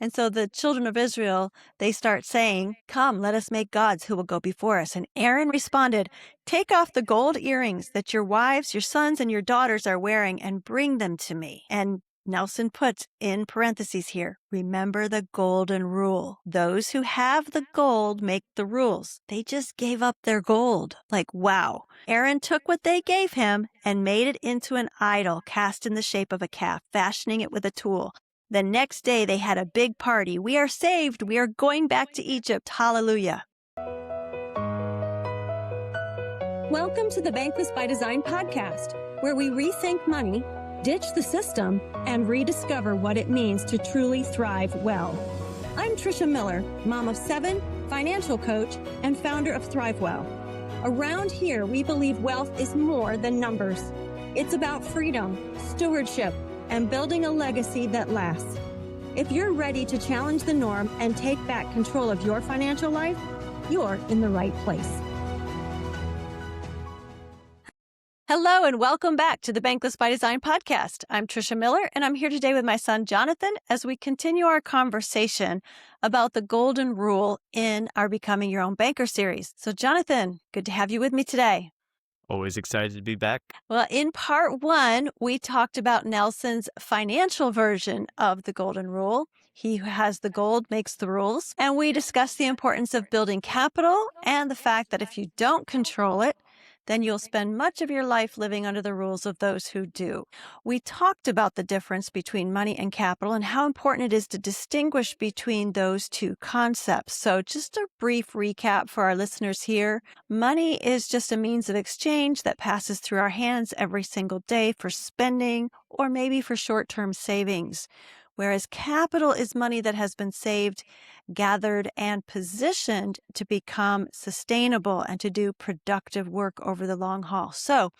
And so the children of Israel, they start saying, "Come, let us make gods who will go before us." And Aaron responded, "Take off the gold earrings that your wives, your sons, and your daughters are wearing and bring them to me." And Nelson puts in parentheses here, remember the golden rule. Those who have the gold make the rules. They just gave up their gold. Like, wow. Aaron took what they gave him and made it into an idol cast in the shape of a calf, fashioning it with a tool. The next day they had a big party. "We are saved. We are going back to Egypt. Hallelujah." Welcome to the Bankless by Design podcast, where we rethink money, ditch the system, and rediscover what it means to truly thrive well. I'm Tricia Miller, mom of 7, financial coach, and founder of ThriveWell. Around here, we believe wealth is more than numbers. It's about freedom, stewardship, and building a legacy that lasts. If you're ready to challenge the norm and take back control of your financial life, you're in the right place. Hello and welcome back to the Bankless by Design podcast. I'm Tricia Miller and I'm here today with my son Jonathan as we continue our conversation about the golden rule in our Becoming Your Own Banker series. So Jonathan, good to have you with me today. Always excited to be back. Well, in part 1, we talked about Nelson's financial version of the golden rule. He who has the gold makes the rules. And we discussed the importance of building capital and the fact that if you don't control it, then you'll spend much of your life living under the rules of those who do. We talked about the difference between money and capital and how important it is to distinguish between those two concepts. So just a brief recap for our listeners here. Money is just a means of exchange that passes through our hands every single day for spending or maybe for short-term savings. Whereas capital is money that has been saved, gathered, and positioned to become sustainable and to do productive work over the long haul. So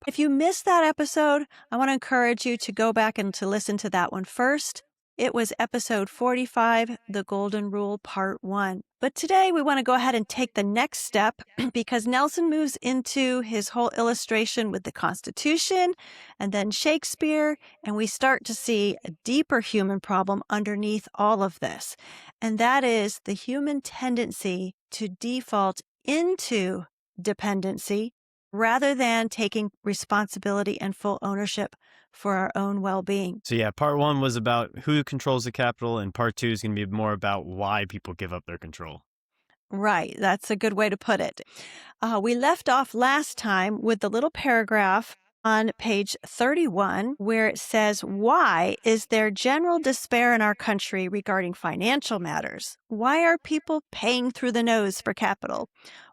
if you missed that episode, I want to encourage you to go back and to listen to that one first. It was episode 45, The Golden Rule, part 1. But today we want to go ahead and take the next step because Nelson moves into his whole illustration with the Constitution and then Shakespeare, and we start to see a deeper human problem underneath all of this. And that is the human tendency to default into dependency rather than taking responsibility and full ownership for our own well-being. So yeah, part 1 was about who controls the capital, and part 2 is going to be more about why people give up their control. Right. That's a good way to put it. We left off last time with the little paragraph on page 31 where it says, "Why is there general despair in our country regarding financial matters? Why are people paying through the nose for capital?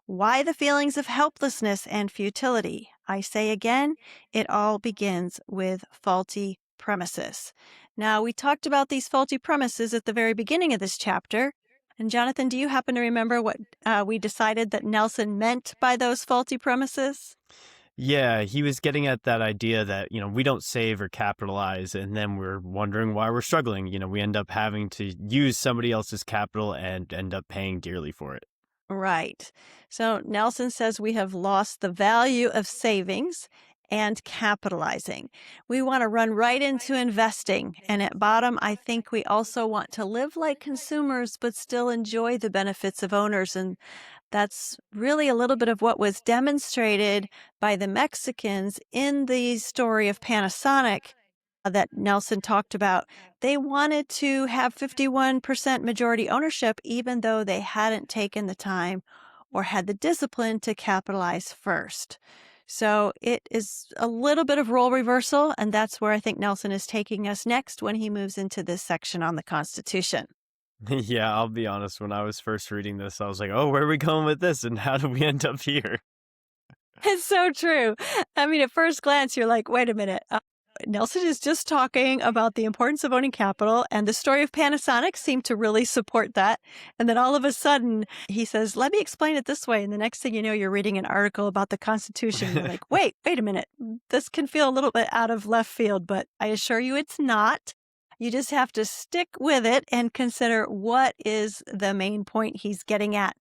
Why the feelings of helplessness and futility? I say again, it all begins with faulty premises." Now, we talked about these faulty premises at the very beginning of this chapter. And Jonathan, do you happen to remember what we decided that Nelson meant by those faulty premises? Yeah, he was getting at that idea that, we don't save or capitalize, and then we're wondering why we're struggling. We end up having to use somebody else's capital and end up paying dearly for it. Right. So Nelson says we have lost the value of savings and capitalizing. We want to run right into investing. And at bottom, I think we also want to live like consumers, but still enjoy the benefits of owners. And that's really a little bit of what was demonstrated by the Mexicans in the story of Panasonic that Nelson talked about. They wanted to have 51% majority ownership, even though they hadn't taken the time or had the discipline to capitalize first. So it is a little bit of role reversal, and that's where I think Nelson is taking us next when he moves into this section on the Constitution. Yeah, I'll be honest. When I was first reading this, I was like, oh, where are we going with this? And how did we end up here? It's so true. I mean, at first glance, you're like, wait a minute. Nelson is just talking about the importance of owning capital, and the story of Panasonic seemed to really support that. And then all of a sudden, he says, let me explain it this way. And the next thing you know, you're reading an article about the Constitution. You're like, wait a minute. This can feel a little bit out of left field, but I assure you it's not. You just have to stick with it and consider what is the main point he's getting at.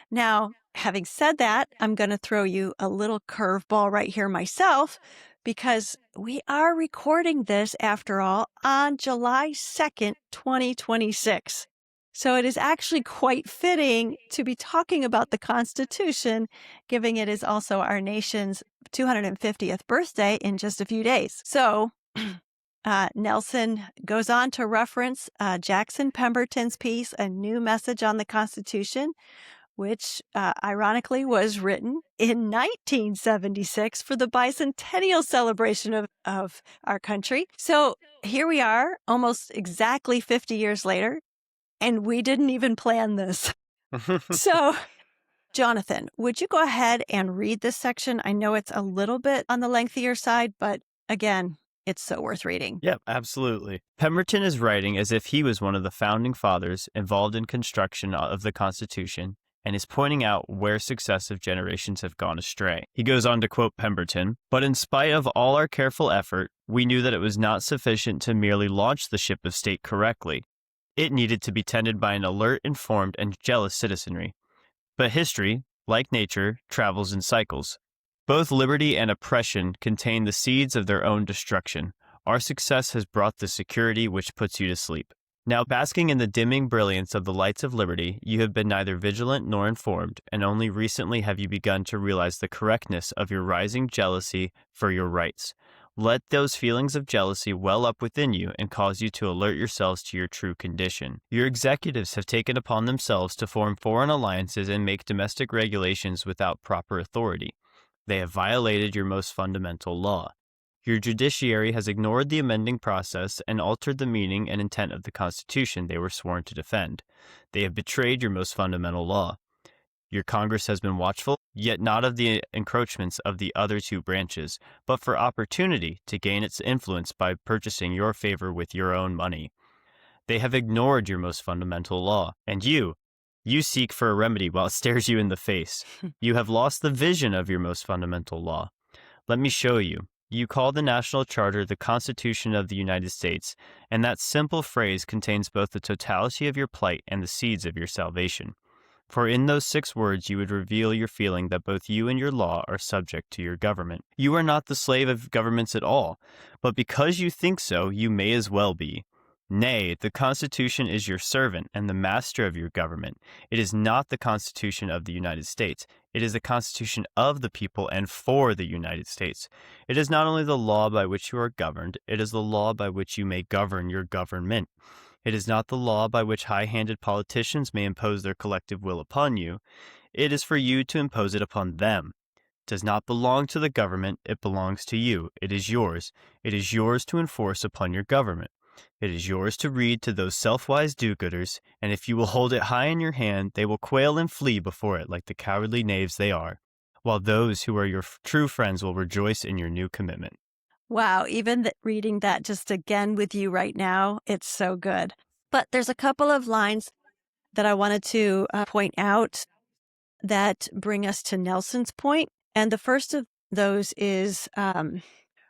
Now, having said that, I'm going to throw you a little curveball right here myself, because we are recording this, after all, on July 2nd, 2026. So it is actually quite fitting to be talking about the Constitution, given it is also our nation's 250th birthday in just a few days. So Nelson goes on to reference Jackson Pemberton's piece, A New Message on the Constitution, which ironically was written in 1976 for the bicentennial celebration of our country. So here we are, almost exactly 50 years later, and we didn't even plan this. So, Jonathan, would you go ahead and read this section? I know it's a little bit on the lengthier side, but again, it's so worth reading. Yep, absolutely. Pemberton is writing as if he was one of the founding fathers involved in construction of the Constitution, and is pointing out where successive generations have gone astray. He goes on to quote Pemberton, "But in spite of all our careful effort, we knew that it was not sufficient to merely launch the ship of state correctly. It needed to be tended by an alert, informed, and jealous citizenry. But history, like nature, travels in cycles. Both liberty and oppression contain the seeds of their own destruction. Our success has brought the security which puts you to sleep. Now, basking in the dimming brilliance of the lights of liberty, you have been neither vigilant nor informed, and only recently have you begun to realize the correctness of your rising jealousy for your rights. Let those feelings of jealousy well up within you and cause you to alert yourselves to your true condition. Your executives have taken upon themselves to form foreign alliances and make domestic regulations without proper authority. They have violated your most fundamental law. Your judiciary has ignored the amending process and altered the meaning and intent of the Constitution they were sworn to defend. They have betrayed your most fundamental law. Your Congress has been watchful, yet not of the encroachments of the other two branches, but for opportunity to gain its influence by purchasing your favor with your own money. They have ignored your most fundamental law, and you seek for a remedy while it stares you in the face. You have lost the vision of your most fundamental law. Let me show you. You call the National Charter the Constitution of the United States, and that simple phrase contains both the totality of your plight and the seeds of your salvation. For in those 6 words you would reveal your feeling that both you and your law are subject to your government. You are not the slave of governments at all, but because you think so, you may as well be. Nay, the Constitution is your servant and the master of your government. It is not the Constitution of the United States. It is the Constitution of the people and for the United States. It is not only the law by which you are governed, it is the law by which you may govern your government. It is not the law by which high-handed politicians may impose their collective will upon you. It is for you to impose it upon them. It does not belong to the government, it belongs to you. It is yours. It is yours to enforce upon your government. It is yours to read to those self-wise do-gooders, and if you will hold it high in your hand, they will quail and flee before it like the cowardly knaves they are, while those who are your true friends will rejoice in your new commitment." Wow, even reading that just again with you right now, it's so good. But there's a couple of lines that I wanted to point out that bring us to Nelson's point. And the first of those is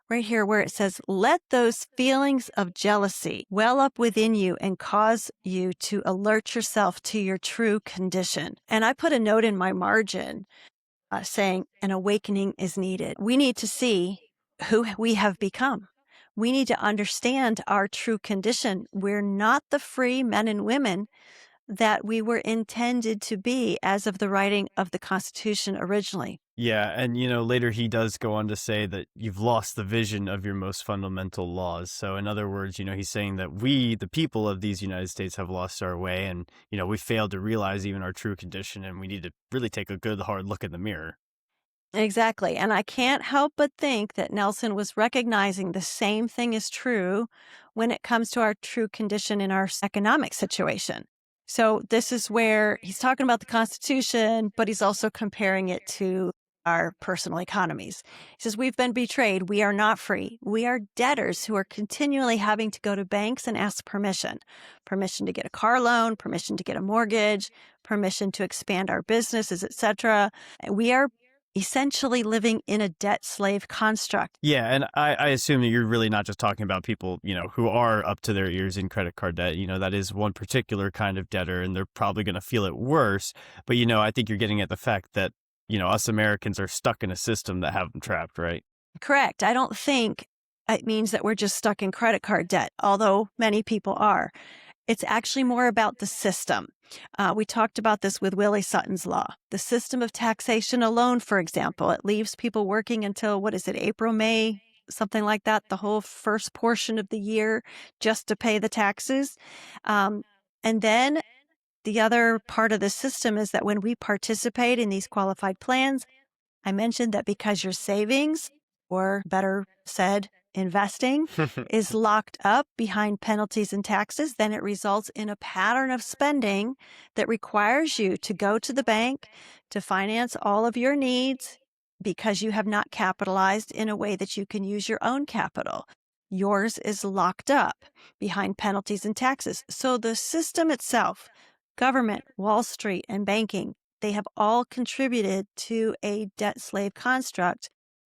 right here where it says, "Let those feelings of jealousy well up within you and cause you to alert yourself to your true condition." And I put a note in my margin saying an awakening is needed. We need to see who we have become. We need to understand our true condition. We're not the free men and women that we were intended to be as of the writing of the Constitution originally. Yeah, and later he does go on to say that you've lost the vision of your most fundamental laws. So in other words, he's saying that we, the people of these United States, have lost our way, and we failed to realize even our true condition, and we need to really take a good hard look in the mirror. Exactly. And I can't help but think that Nelson was recognizing the same thing is true when it comes to our true condition in our economic situation. So this is where he's talking about the Constitution, but he's also comparing it to our personal economies. He says, we've been betrayed. We are not free. We are debtors who are continually having to go to banks and ask permission to get a car loan, permission to get a mortgage, permission to expand our businesses, etc. We are essentially living in a debt slave construct. Yeah, and I assume that you're really not just talking about people, who are up to their ears in credit card debt. That is one particular kind of debtor, and they're probably going to feel it worse. But, I think you're getting at the fact that, us Americans are stuck in a system that have them trapped, right? Correct. I don't think it means that we're just stuck in credit card debt, although many people are. It's actually more about the system. We talked about this with Willie Sutton's law. The system of taxation alone, for example, it leaves people working until, April, May, something like that, the whole first portion of the year just to pay the taxes. And then the other part of the system is that when we participate in these qualified plans, I mentioned that because your savings, or better said, investing, is locked up behind penalties and taxes, then it results in a pattern of spending that requires you to go to the bank to finance all of your needs because you have not capitalized in a way that you can use your own capital. Yours is locked up behind penalties and taxes. So the system itself, government, Wall Street, and banking, they have all contributed to a debt slave construct.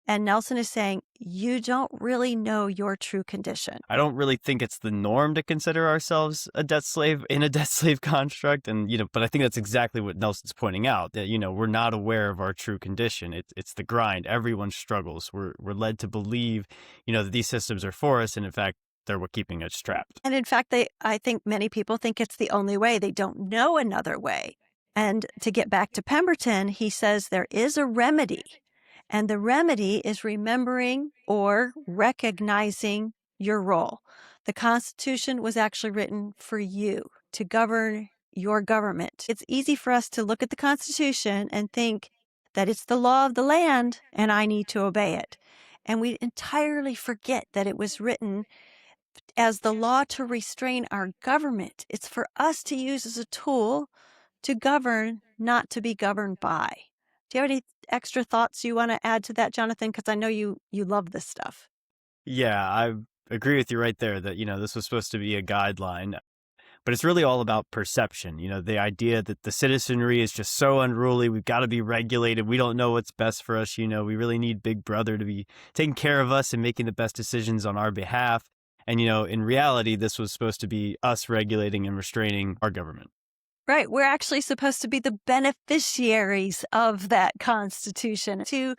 And Nelson is saying, you don't really know your true condition. I don't really think it's the norm to consider ourselves a debt slave in a debt slave construct. And, but I think that's exactly what Nelson's pointing out, that, we're not aware of our true condition. It's the grind. Everyone struggles. We're led to believe, that these systems are for us. And in fact, they're what keeping us trapped. And in fact, I think many people think it's the only way. They don't know another way. And to get back to Pemberton, he says there is a remedy. And the remedy is remembering or recognizing your role. The Constitution was actually written for you to govern your government. It's easy for us to look at the Constitution and think that it's the law of the land and I need to obey it. And we entirely forget that it was written as the law to restrain our government. It's for us to use as a tool to govern, not to be governed by. Do you have any extra thoughts you want to add to that, Jonathan? Because I know you love this stuff. Yeah, I agree with you right there that, this was supposed to be a guideline, but it's really all about perception. The idea that the citizenry is just so unruly. We've got to be regulated. We don't know what's best for us. We really need Big Brother to be taking care of us and making the best decisions on our behalf. And, in reality, this was supposed to be us regulating and restraining our government. Right. We're actually supposed to be the beneficiaries of that Constitution, to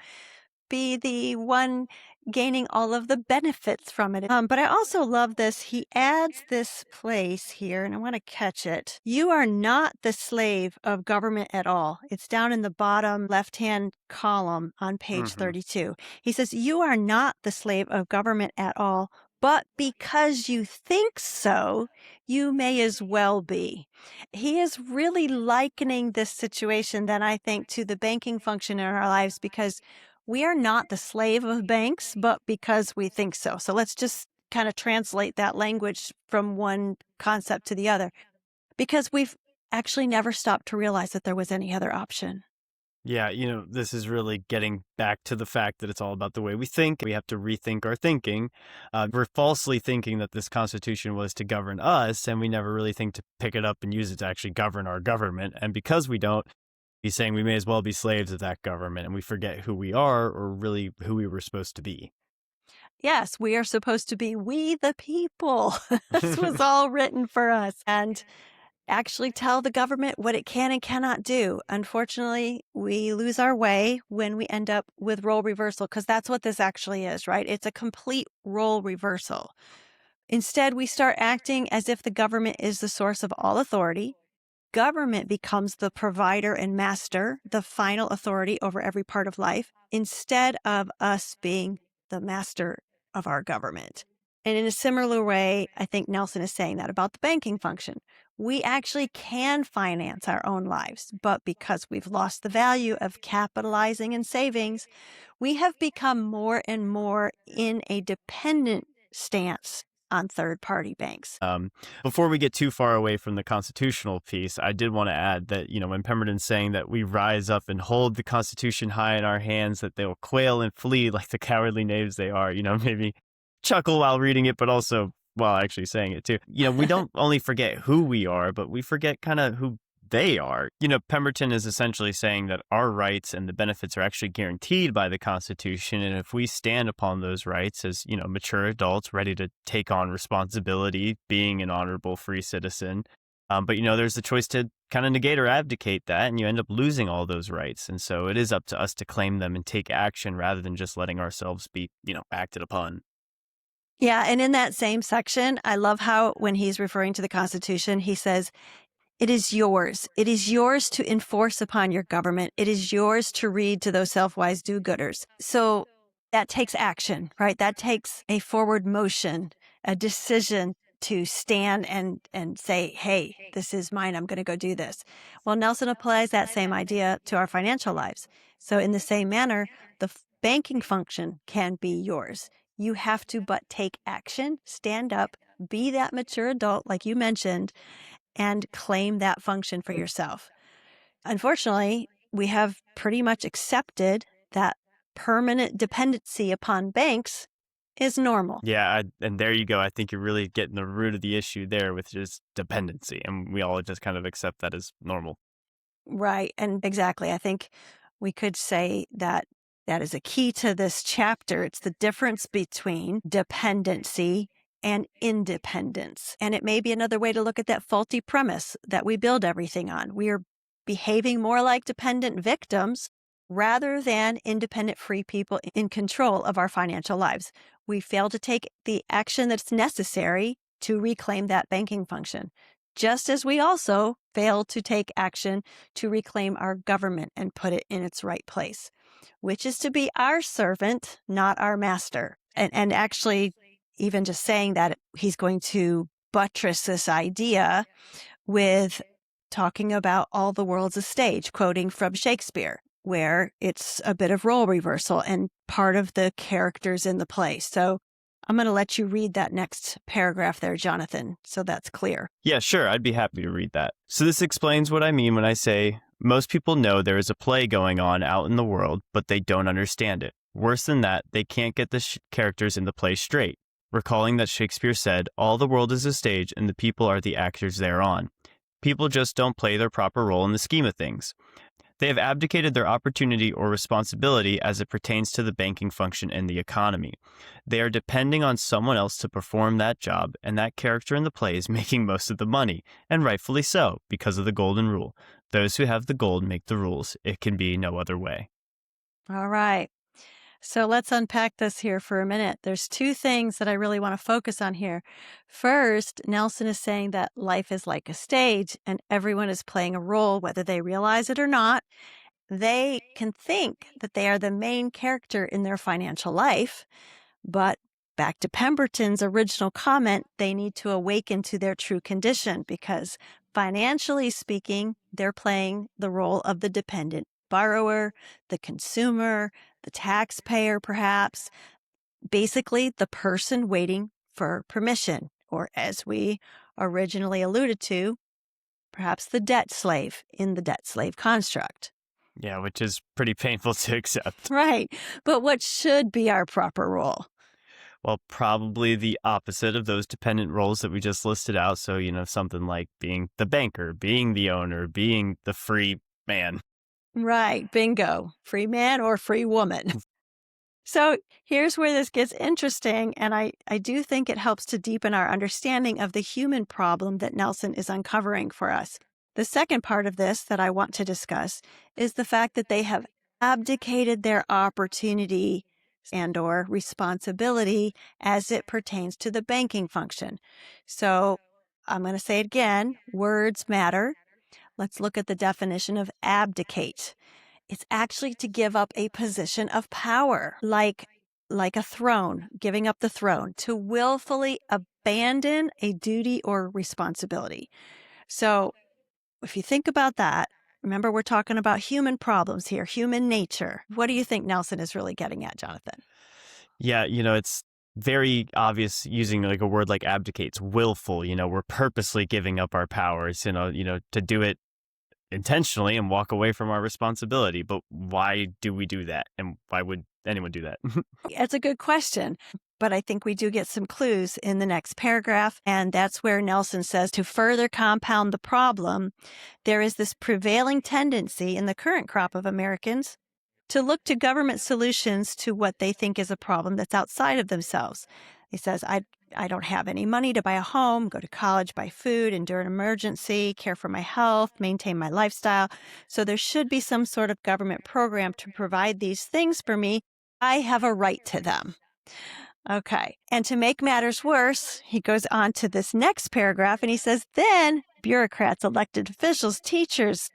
be the one gaining all of the benefits from it. But I also love this. He adds this place here, and I want to catch it. You are not the slave of government at all. It's down in the bottom left-hand column on page 32. He says, you are not the slave of government at all, but because you think so, you may as well be. He is really likening this situation then, I think, to the banking function in our lives, because we are not the slave of banks, but because we think so. So let's just kind of translate that language from one concept to the other, because we've actually never stopped to realize that there was any other option. Yeah, this is really getting back to the fact that it's all about the way we think. We have to rethink our thinking. We're falsely thinking that this Constitution was to govern us, and we never really think to pick it up and use it to actually govern our government. And because we don't, he's saying we may as well be slaves of that government, and we forget who we are, or really who we were supposed to be. Yes, we are supposed to be we the people. This was all written for us. And actually tell the government what it can and cannot do. Unfortunately, we lose our way when we end up with role reversal, because that's what this actually is, right? It's a complete role reversal. Instead, we start acting as if the government is the source of all authority. Government becomes the provider and master, the final authority over every part of life, instead of us being the master of our government. And in a similar way, I think Nelson is saying that about the banking function. We actually can finance our own lives, but because we've lost the value of capitalizing and savings, we have become more and more in a dependent stance on third-party banks. Before we get too far away from the constitutional piece, I did want to add that, when Pemberton's saying that we rise up and hold the Constitution high in our hands, that they will quail and flee like the cowardly knaves they are, maybe chuckle while reading it, but also while actually saying it too. We don't only forget who we are, but we forget kind of who they are. Pemberton is essentially saying that our rights and the benefits are actually guaranteed by the Constitution. And if we stand upon those rights as, mature adults ready to take on responsibility, being an honorable free citizen, But, there's the choice to kind of negate or abdicate that, and you end up losing all those rights. And so it is up to us to claim them and take action rather than just letting ourselves be, acted upon. Yeah. And in that same section, I love how when he's referring to the Constitution, he says, it is yours. It is yours to enforce upon your government. It is yours to read to those self-wise do-gooders. So that takes action, right? That takes a forward motion, a decision to stand and say, hey, this is mine. I'm going to go do this. Well, Nelson applies that same idea to our financial lives. So in the same manner, the banking function can be yours. You have to but take action, stand up, be that mature adult, like you mentioned, and claim that function for yourself. Unfortunately, we have pretty much accepted that permanent dependency upon banks is normal. Yeah, and there you go. I think you're really getting the root of the issue there, with just dependency. And we all just kind of accept that as normal. Right. And exactly. I think we could say that that is a key to this chapter. It's the difference between dependency and independence. And it may be another way to look at that faulty premise that we build everything on. We are behaving more like dependent victims rather than independent free people in control of our financial lives. We fail to take the action that's necessary to reclaim that banking function, just as we also fail to take action to reclaim our government and put it in its right place, which is to be our servant, not our master. And actually, even just saying that, he's going to buttress this idea with talking about all the world's a stage, quoting from Shakespeare, where it's a bit of role reversal and part of the characters in the play. So I'm going to let you read that next paragraph there, Jonathan, so that's clear. Yeah, sure. I'd be happy to read that. So this explains what I mean when I say most people know there is a play going on out in the world, but they don't understand it. Worse than that, they can't get the characters in the play straight. Recalling that Shakespeare said, all the world is a stage and the people are the actors thereon. People just don't play their proper role in the scheme of things. They have abdicated their opportunity or responsibility as it pertains to the banking function and the economy. They are depending on someone else to perform that job, and that character in the play is making most of the money, and rightfully so, because of the golden rule. Those who have the gold make the rules. It can be no other way. All right. So let's unpack this here for a minute. There's two things that I really want to focus on here. First, Nelson is saying that life is like a stage and everyone is playing a role, whether they realize it or not. They can think that they are the main character in their financial life, but back to Pemberton's original comment, they need to awaken to their true condition because financially speaking, they're playing the role of the dependent borrower, the consumer, the taxpayer, perhaps, basically the person waiting for permission, or as we originally alluded to, perhaps the debt slave in the debt slave construct. Yeah, which is pretty painful to accept. Right. But what should be our proper role? Well, probably the opposite of those dependent roles that we just listed out. So, something like being the banker, being the owner, being the free man. Right. Bingo. Free man or free woman. So here's where this gets interesting. And I do think it helps to deepen our understanding of the human problem that Nelson is uncovering for us. The second part of this that I want to discuss is the fact that they have abdicated their opportunity and or responsibility as it pertains to the banking function. So I'm going to say it again, words matter. Let's look at the definition of abdicate. It's actually to give up a position of power, like a throne, giving up the throne, to willfully abandon a duty or responsibility. So if you think about that, remember we're talking about human problems here, human nature. What do you think Nelson is really getting at, Jonathan? Yeah, it's very obvious using like a word like abdicates, willful. We're purposely giving up our powers, to do it intentionally and walk away from our responsibility. But why do we do that? And why would anyone do that? That's a good question. But I think we do get some clues in the next paragraph. And that's where Nelson says to further compound the problem, there is this prevailing tendency in the current crop of Americans to look to government solutions to what they think is a problem that's outside of themselves. He says, I I don't have any money to buy a home, go to college, buy food, endure an emergency, care for my health, maintain my lifestyle. So there should be some sort of government program to provide these things for me. I have a right to them. Okay. And to make matters worse, he goes on to this next paragraph and he says, then bureaucrats, elected officials, teachers,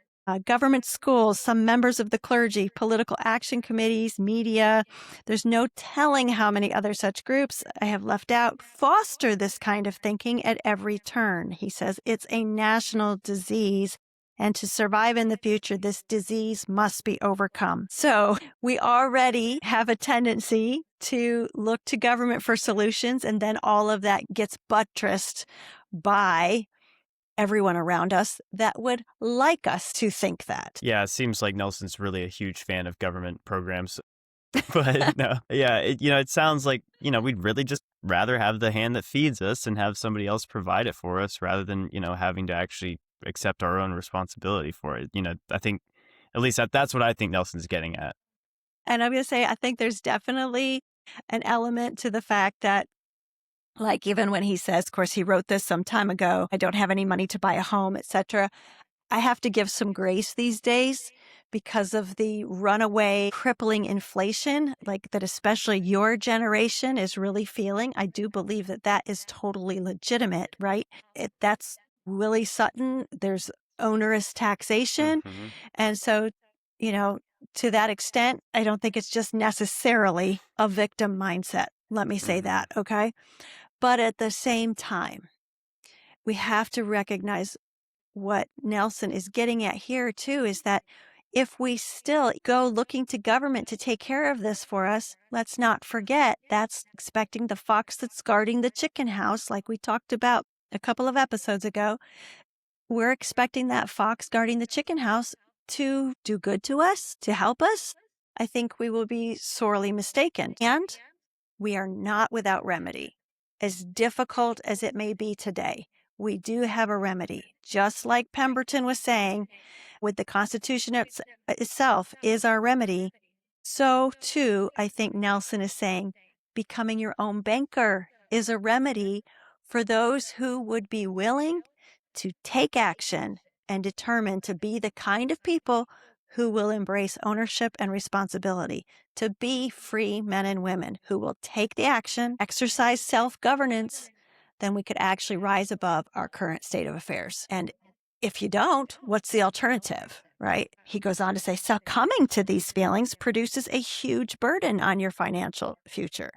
government schools, some members of the clergy, political action committees, media. There's no telling how many other such groups I have left out foster this kind of thinking at every turn. He says it's a national disease. And to survive in the future, this disease must be overcome. So we already have a tendency to look to government for solutions, and then all of that gets buttressed by everyone around us that would like us to think that. Yeah, it seems like Nelson's really a huge fan of government programs. But no, yeah, it sounds like, we'd really just rather have the hand that feeds us and have somebody else provide it for us rather than, having to actually accept our own responsibility for it. I think at least that's what I think Nelson's getting at. And I'm going to say, I think there's definitely an element to the fact that, like, even when he says, of course, he wrote this some time ago, I don't have any money to buy a home, etc. I have to give some grace these days because of the runaway crippling inflation, like that especially your generation is really feeling. I do believe that that is totally legitimate, right? That's Willie Sutton. There's onerous taxation. Mm-hmm. And so, to that extent, I don't think it's just necessarily a victim mindset. Let me say that, okay? But at the same time, we have to recognize what Nelson is getting at here, too, is that if we still go looking to government to take care of this for us, let's not forget that's expecting the fox that's guarding the chicken house, like we talked about a couple of episodes ago. We're expecting that fox guarding the chicken house to do good to us, to help us. I think we will be sorely mistaken. And we are not without remedy. As difficult as it may be today, we do have a remedy. Just like Pemberton was saying, with the Constitution itself is our remedy, so too, I think Nelson is saying, becoming your own banker is a remedy for those who would be willing to take action and determined to be the kind of people who will embrace ownership and responsibility, to be free men and women who will take the action, exercise self-governance, then we could actually rise above our current state of affairs. And if you don't, what's the alternative, right? He goes on to say, succumbing to these feelings produces a huge burden on your financial future.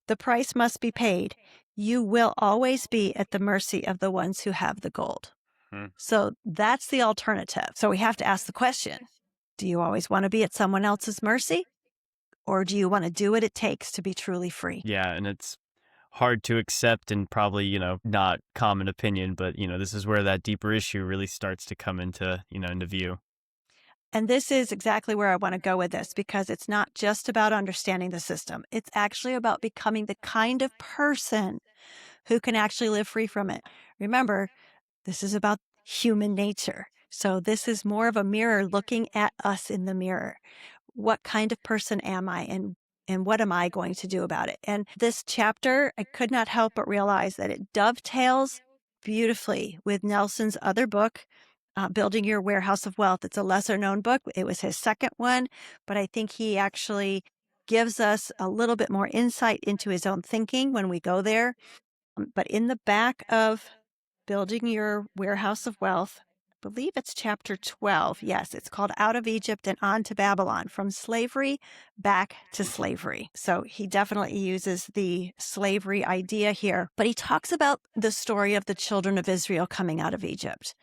The price must be paid. You will always be at the mercy of the ones who have the gold. So that's the alternative. So we have to ask the question, do you always want to be at someone else's mercy? Or do you want to do what it takes to be truly free? Yeah, and it's hard to accept and probably, not common opinion, but, this is where that deeper issue really starts to come into view. And this is exactly where I want to go with this, because it's not just about understanding the system. It's actually about becoming the kind of person who can actually live free from it. Remember, this is about human nature. So this is more of a mirror looking at us in the mirror. What kind of person am I, and what am I going to do about it? And this chapter, I could not help but realize that it dovetails beautifully with Nelson's other book, Building Your Warehouse of Wealth. It's a lesser known book. It was his second one, but I think he actually gives us a little bit more insight into his own thinking when we go there. But in the back of Building Your Warehouse of Wealth, I believe it's chapter 12. Yes, it's called Out of Egypt and On to Babylon, From Slavery Back to Slavery. So he definitely uses the slavery idea here, but he talks about the story of the children of Israel coming out of Egypt.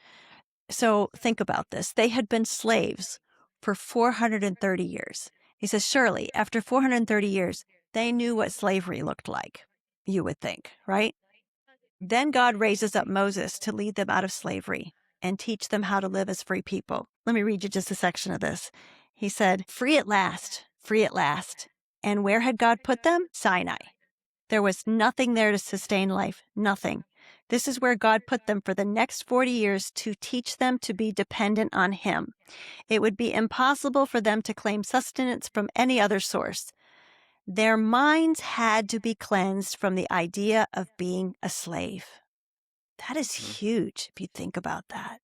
So think about this. They had been slaves for 430 years. He says, surely after 430 years, they knew what slavery looked like, you would think, right? Then God raises up Moses to lead them out of slavery and teach them how to live as free people. Let me read you just a section of this. He said, free at last, free at last. And where had God put them? Sinai. There was nothing there to sustain life, nothing. This is where God put them for the next 40 years to teach them to be dependent on Him. It would be impossible for them to claim sustenance from any other source. Their minds had to be cleansed from the idea of being a slave. That is huge if you think about that.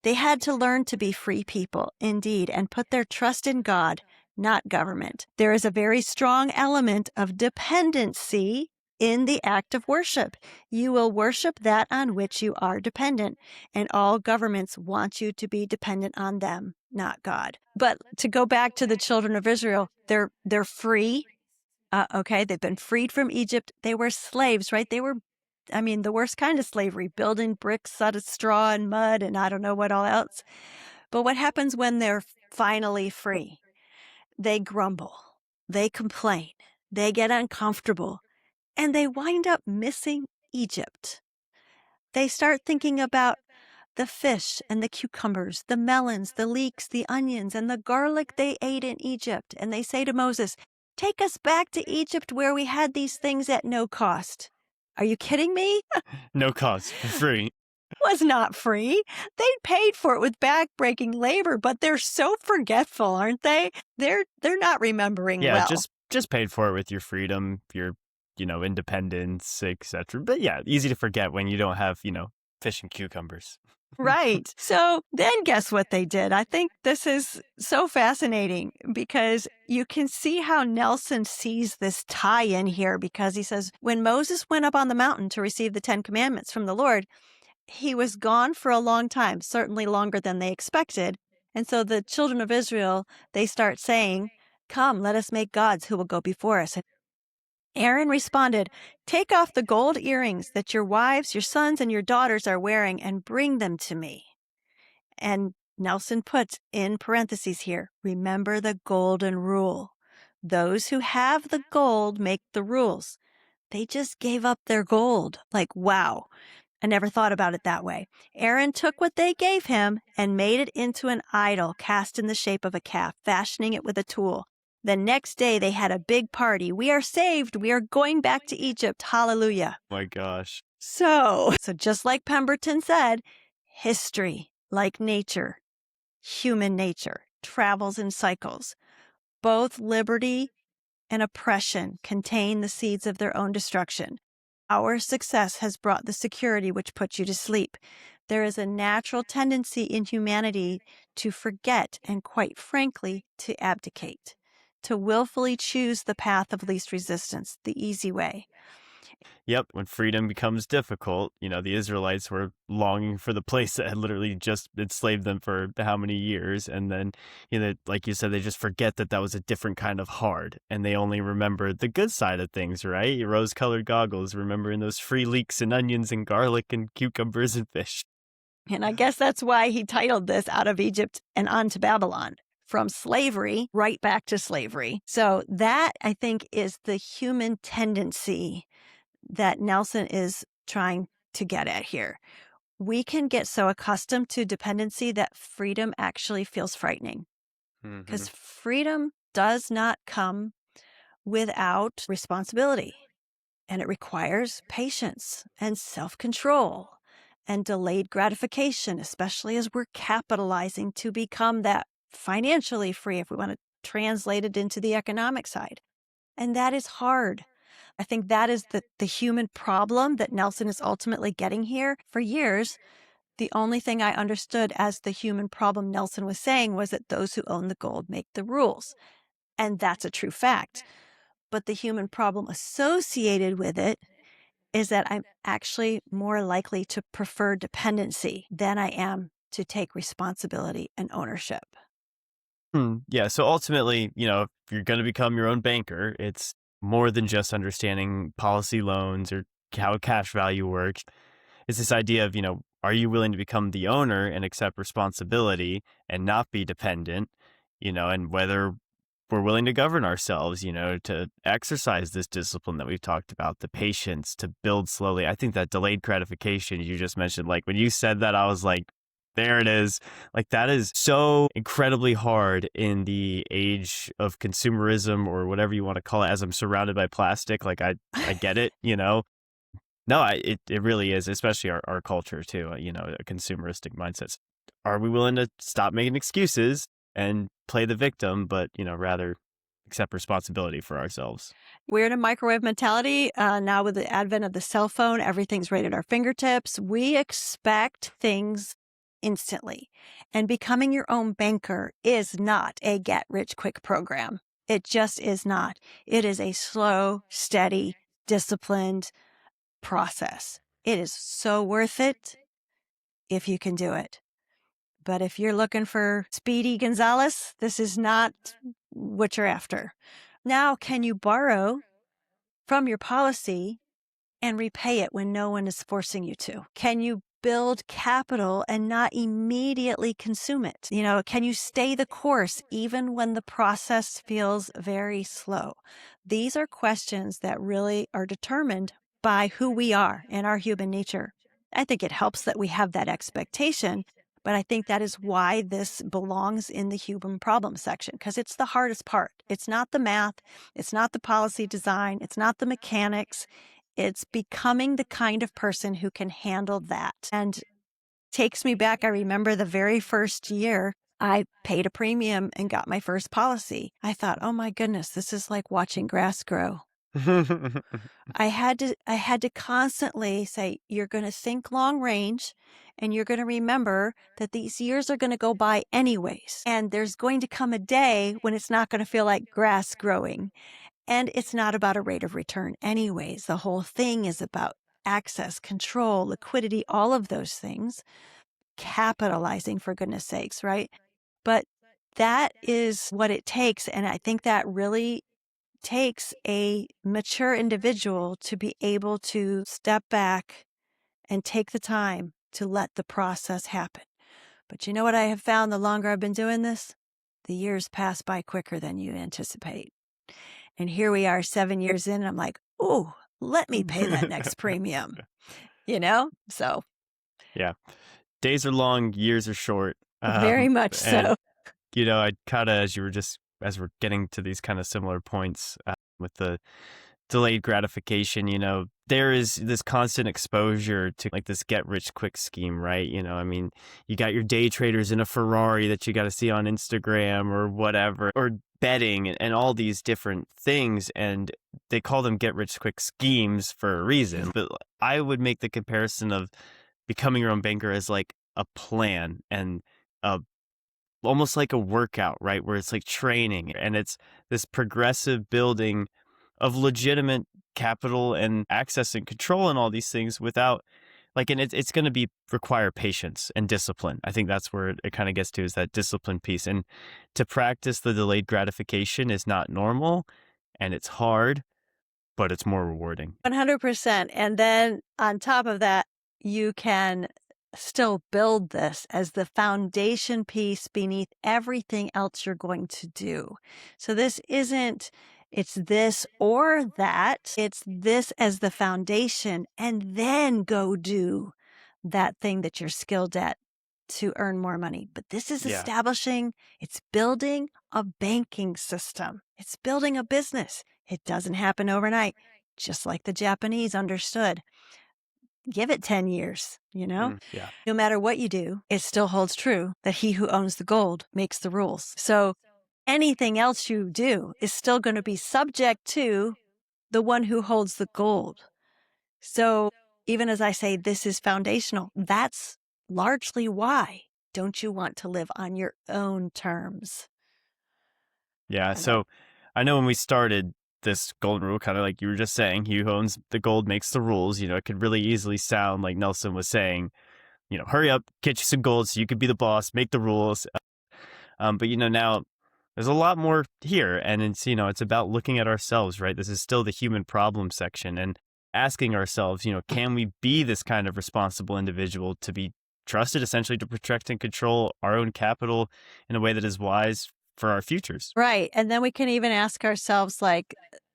They had to learn to be free people, indeed, and put their trust in God, not government. There is a very strong element of dependency in the act of worship. You will worship that on which you are dependent, and all governments want you to be dependent on them, not God. But to go back to the children of Israel, they're free. Okay, they've been freed from Egypt. They were slaves, right? The worst kind of slavery, building bricks out of straw and mud and I don't know what all else. But what happens when they're finally free? They grumble, they complain, they get uncomfortable, and they wind up missing Egypt. They start thinking about the fish and the cucumbers, the melons, the leeks, the onions, and the garlic they ate in Egypt. And they say to Moses, "Take us back to Egypt where we had these things at no cost." Are you kidding me? No cost, for free. Was not free. They paid for it with backbreaking labor, but they're so forgetful, aren't they? They're not remembering Yeah, well. just paid for it with your freedom, your, independence, etc. But yeah, easy to forget when you don't have, fish and cucumbers. Right. So then guess what they did? I think this is so fascinating because you can see how Nelson sees this tie-in here, because he says, when Moses went up on the mountain to receive the 10 Commandments from the Lord, he was gone for a long time, certainly longer than they expected. And so the children of Israel, they start saying, "Come, let us make gods who will go before us." And Aaron responded, "Take off the gold earrings that your wives, your sons, and your daughters are wearing and bring them to me." And Nelson puts in parentheses here, "Remember the golden rule. Those who have the gold make the rules." They just gave up their gold. Like, wow. I never thought about it that way. Aaron took what they gave him and made it into an idol cast in the shape of a calf, fashioning it with a tool. The next day they had a big party. "We are saved. We are going back to Egypt. Hallelujah." My gosh. So just like Pemberton said, history, like nature, human nature, travels in cycles. Both liberty and oppression contain the seeds of their own destruction. Our success has brought the security which puts you to sleep. There is a natural tendency in humanity to forget and, quite frankly, to abdicate, to willfully choose the path of least resistance, the easy way. Yep, when freedom becomes difficult, the Israelites were longing for the place that had literally just enslaved them for how many years. And then, like you said, they just forget that was a different kind of hard. And they only remember the good side of things, right? Your rose-colored goggles, remembering those free leeks and onions and garlic and cucumbers and fish. And I guess that's why he titled this Out of Egypt and On to Babylon. From slavery right back to slavery. So that, I think, is the human tendency that Nelson is trying to get at here. We can get so accustomed to dependency that freedom actually feels frightening. Because freedom does not come without responsibility. And it requires patience and self-control and delayed gratification, especially as we're capitalizing to become that financially free, if we want to translate it into the economic side. And that is hard. I think that is the human problem that Nelson is ultimately getting here. For years, the only thing I understood as the human problem Nelson was saying was that those who own the gold make the rules. And that's a true fact. But the human problem associated with it is that I'm actually more likely to prefer dependency than I am to take responsibility and ownership. Yeah, so ultimately, if you're going to become your own banker, it's more than just understanding policy loans or how cash value works. It's this idea of, are you willing to become the owner and accept responsibility and not be dependent, and whether we're willing to govern ourselves, to exercise this discipline that we've talked about, the patience to build slowly. I think that delayed gratification you just mentioned, like when you said that, I was like, there it is. Like that is so incredibly hard in the age of consumerism or whatever you want to call it, as I'm surrounded by plastic. Like I get it, No, it really is, especially our culture too, a consumeristic mindset. Are we willing to stop making excuses and play the victim, but, rather accept responsibility for ourselves. We're in a microwave mentality. Now with the advent of the cell phone, everything's right at our fingertips. We expect things instantly. And becoming your own banker is not a get-rich-quick program. It just is not. It is a slow, steady, disciplined process. It is so worth it if you can do it. But if you're looking for Speedy Gonzalez, this is not what you're after. Now, can you borrow from your policy and repay it when no one is forcing you to? Can you build capital and not immediately consume it? Can you stay the course even when the process feels very slow? These are questions that really are determined by who we are and our human nature. I think it helps that we have that expectation, but I think that is why this belongs in the human problem section, because it's the hardest part. It's not the math. It's not the policy design. It's not the mechanics. It's becoming the kind of person who can handle that. And takes me back. I remember the very first year I paid a premium and got my first policy. I thought, oh my goodness, this is like watching grass grow. I had to constantly say, you're going to think long range and you're going to remember that these years are going to go by anyways. And there's going to come a day when it's not going to feel like grass growing. And it's not about a rate of return anyways. The whole thing is about access, control, liquidity, all of those things, capitalizing for goodness sakes, right? But that is what it takes. And I think that really takes a mature individual to be able to step back and take the time to let the process happen. But you know what I have found the longer I've been doing this? The years pass by quicker than you anticipate. And here we are 7 years in, and I'm like, oh, let me pay that next premium, So. Yeah. Days are long, years are short. Very much so. I kind of, as we're getting to these kind of similar points with the delayed gratification, there is this constant exposure to like this get rich quick scheme, right? You got your day traders in a Ferrari that you got to see on Instagram or whatever, or betting and all these different things. And they call them get rich quick schemes for a reason. But I would make the comparison of becoming your own banker as like a plan and almost like a workout, right? Where it's like training, and it's this progressive building of legitimate capital and access and control and all these things without and it's going to require patience and discipline. I think that's where it kind of gets to, is that discipline piece. And to practice the delayed gratification is not normal, and it's hard, but it's more rewarding. 100%. And then on top of that, you can still build this as the foundation piece beneath everything else you're going to do. So this isn't, it's this or that. It's this as the foundation, and then go do that thing that you're skilled at to earn more money. But this is establishing, it's building a banking system. It's building a business. It doesn't happen overnight, just like the Japanese understood. Give it 10 years, No matter what you do, it still holds true that he who owns the gold makes the rules. So anything else you do is still going to be subject to the one who holds the gold. So even as I say, this is foundational, that's largely why don't you want to live on your own terms? Yeah. So I know when we started this golden rule, kind of like you were just saying, he who owns the gold makes the rules. It could really easily sound like Nelson was saying, hurry up, get you some gold so you could be the boss, make the rules. But now there's a lot more here, and it's about looking at ourselves, right? This is still the human problem section, and asking ourselves, can we be this kind of responsible individual to be trusted essentially to protect and control our own capital in a way that is wise for our futures? Right. And then we can even ask ourselves,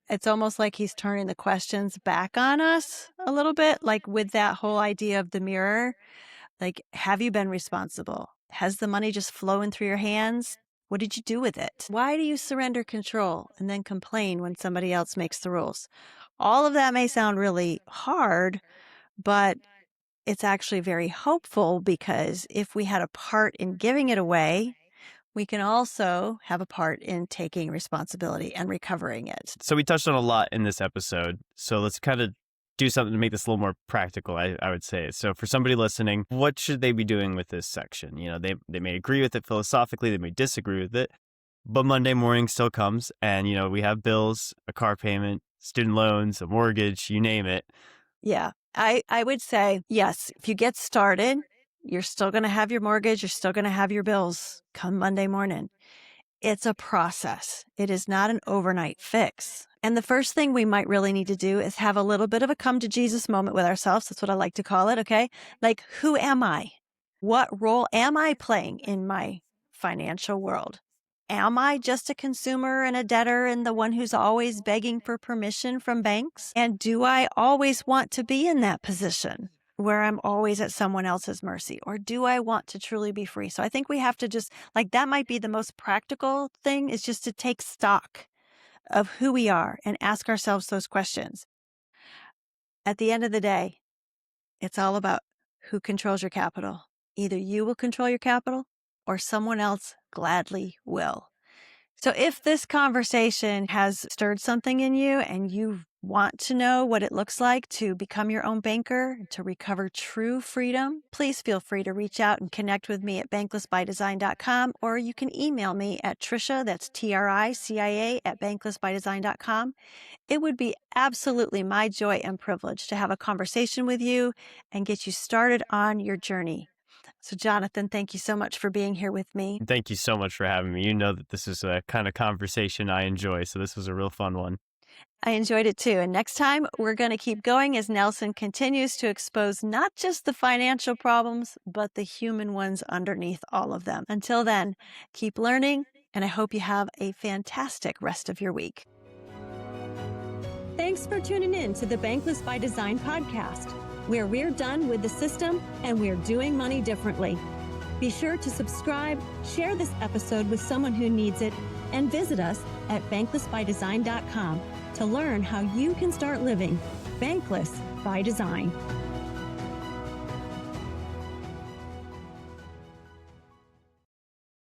it's almost like he's turning the questions back on us a little bit, like with that whole idea of the mirror. Like, have you been responsible? Has the money just flowing through your hands? What did you do with it? Why do you surrender control and then complain when somebody else makes the rules? All of that may sound really hard, but it's actually very hopeful, because if we had a part in giving it away, we can also have a part in taking responsibility and recovering it. So we touched on a lot in this episode. So let's kind of do something to make this a little more practical, I would say. So for somebody listening, what should they be doing with this section? They may agree with it philosophically, they may disagree with it, but Monday morning still comes and, we have bills, a car payment, student loans, a mortgage, you name it. Yeah, I would say, yes, if you get started, you're still going to have your mortgage, you're still going to have your bills come Monday morning. It's a process. It is not an overnight fix. And the first thing we might really need to do is have a little bit of a come to Jesus moment with ourselves. That's what I like to call it. Okay. Like, who am I? What role am I playing in my financial world? Am I just a consumer and a debtor and the one who's always begging for permission from banks? And do I always want to be in that position where I'm always at someone else's mercy? Or do I want to truly be free? So I think we have to just, that might be the most practical thing, is just to take stock of who we are and ask ourselves those questions. At the end of the day, it's all about who controls your capital. Either you will control your capital or someone else gladly will. So if this conversation has stirred something in you and you want to know what it looks like to become your own banker, to recover true freedom, please feel free to reach out and connect with me at banklessbydesign.com, or you can email me at Tricia, that's TRICIA, at banklessbydesign.com. It would be absolutely my joy and privilege to have a conversation with you and get you started on your journey. So Jonathan, thank you so much for being here with me. Thank you so much for having me. You know that this is a kind of conversation I enjoy, so this was a real fun one. I enjoyed it too. And next time, we're going to keep going as Nelson continues to expose not just the financial problems, but the human ones underneath all of them. Until then, keep learning, and I hope you have a fantastic rest of your week. Thanks for tuning in to the Bankless by Design podcast, where we're done with the system and we're doing money differently. Be sure to subscribe, share this episode with someone who needs it, and visit us at banklessbydesign.com to learn how you can start living bankless by design.